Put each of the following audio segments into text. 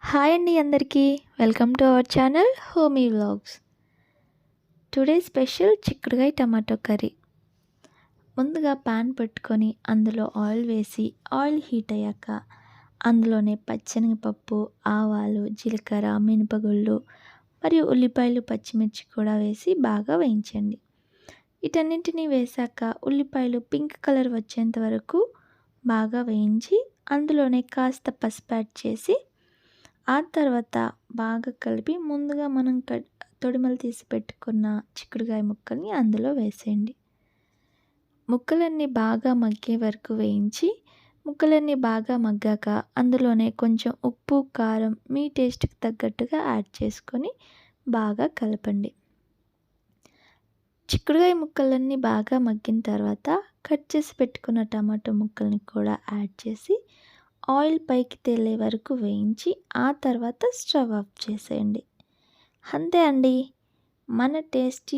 Hi అండి అందరికీ. Welcome to our channel homie vlogs. Today special చిక్కుడుకాయ టమాటో కర్రీ. ముందుగా పాన్ పెట్టుకొని అందులో ఆయిల్ వేసి ఆయిల్ హీట్ అయ్యాక అందులోనే పచ్చెనగపప్పు, ఆవాలు, జీలకర్ర, మినపగుళ్ళు మరియు ఉల్లిపాయలు, పచ్చిమిర్చి కూడా వేసి బాగా వేయించండి. వీటన్నింటినీ వేశాక ఉల్లిపాయలు పింక్ కలర్ వచ్చేంత వరకు బాగా వేయించి అందులోనే కాస్త పసుపు యాడ్ చేసి ఆ తర్వాత బాగా కలిపి ముందుగా మనం తొడిమలు తీసి పెట్టుకున్న చిక్కుడుకాయ ముక్కల్ని అందులో వేసేయండి. ముక్కలన్నీ బాగా మగ్గే వరకు వేయించి ముక్కలన్నీ బాగా మగ్గాక అందులోనే కొంచెం ఉప్పు, కారం మీ టేస్ట్కి తగ్గట్టుగా యాడ్ చేసుకొని బాగా కలపండి. చిక్కుడుకాయ ముక్కలన్నీ బాగా మగ్గిన తర్వాత కట్ చేసి పెట్టుకున్న టమాటో ముక్కల్ని కూడా యాడ్ చేసి ఆయిల్ పైకి తేలే వరకు వేయించి ఆ తర్వాత స్టవ్ ఆఫ్ చేసేయండి. అంతే అండి, మన టేస్టీ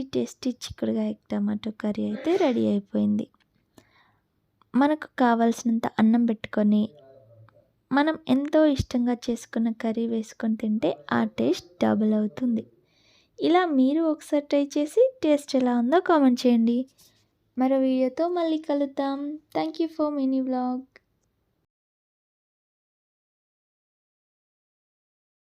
చిక్కుడుకాయ టమాటో కర్రీ అయితే రెడీ అయిపోయింది. మనకు కావాల్సినంత అన్నం పెట్టుకొని మనం ఎంతో ఇష్టంగా చేసుకున్న కర్రీ వేసుకొని తింటే ఆ టేస్ట్ డబుల్ అవుతుంది. ఇలా మీరు ఒకసారి ట్రై చేసి టేస్ట్ ఎలా ఉందో కామెంట్ చేయండి. మరో వీడియోతో మళ్ళీ కలుద్దాం. Thank you for mini vlog.